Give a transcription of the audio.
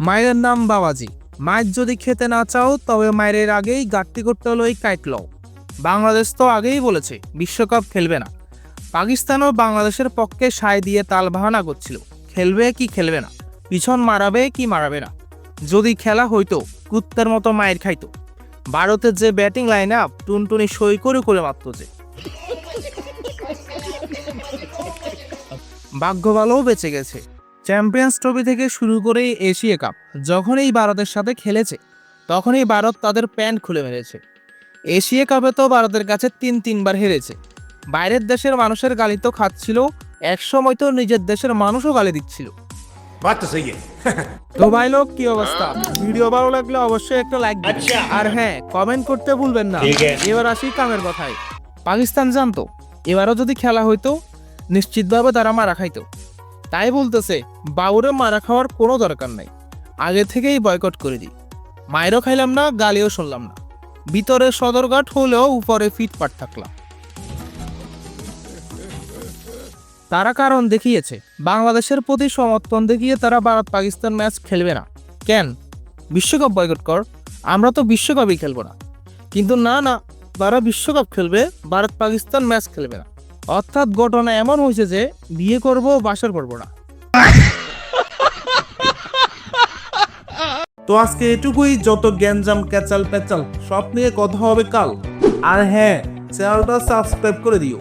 মায়ের নাম বাবাজি। মায়ের যদি খেতে না চাও তবে মায়ের আগেই গাট্টি করতে হলো এই কাইট লও। বাংলাদেশ তো আগেই বলেছে বিশ্বকাপ খেলবে না। পাকিস্তানও বাংলাদেশের পক্ষে সায় দিয়ে তাল বাহানা করছিল, খেলবে কি খেলবে না, পিছন মারাবে কি মারাবে না। যদি খেলা হইতো কুত্তার মতো মায়ের খাইতো। ভারতের যে ব্যাটিং লাইন আপ টুনটুনি সই করে করে মারত যে। ভাগ্য ভালোও বেঁচে গেছে। চ্যাম্পিয়ন্স ট্রফি থেকে শুরু করে এশিয়া কাপ যখনই ভারতের সাথে খেলেছে তখনই ভারত তাদের প্যান্ট খুলে মেরেছে। এশিয়া কাপে তো ভারতের কাছে তিনবার হেরেছে। বাইরের দেশের মানুষের গালি তো খাচ্ছিল, একসময় তো নিজের দেশের মানুষও গালি দিচ্ছিল। তো ভাই লোক, কি অবস্থা? ভিডিও ভালো লাগলে অবশ্যই একটা লাইক দিন, আর হ্যাঁ, কমেন্ট করতে ভুলবেন না। এবার আসি কামের কথায়। পাকিস্তান জানতো এবারও যদি খেলা হইতো নিশ্চিতভাবে তারা মারা খাইতো। তাই বলতেছে বাউরে মারা খাওয়ার কোনো দরকার নাই, আগে থেকেই বয়কট করে দিই। মায়েরও খাইলাম না, গালিও শুনলাম না, ভিতরে সদরঘাট হলেও উপরে ফিটপাট থাকলাম। তারা কারণ দেখিয়েছে, বাংলাদেশের প্রতি সমর্থন দেখিয়ে তারা ভারত পাকিস্তান ম্যাচ খেলবে না। কেন? বিশ্বকাপ বয়কট কর, আমরা তো বিশ্বকাপই খেলবো না। কিন্তু না না, তারা বিশ্বকাপ খেলবে, ভারত পাকিস্তান ম্যাচ খেলবে না। অর্থাৎ ঘটনা এমন হয়েছে যে বিয়ে করব, বাসর করবো না। তো আজকে এটুকুই। যত গ্যাঞ্জাম ক্যাচাল প্যাচাল সব নিয়ে কথা হবে কাল। আর হ্যাঁ, চ্যানেলটা সাবস্ক্রাইব করে দিও।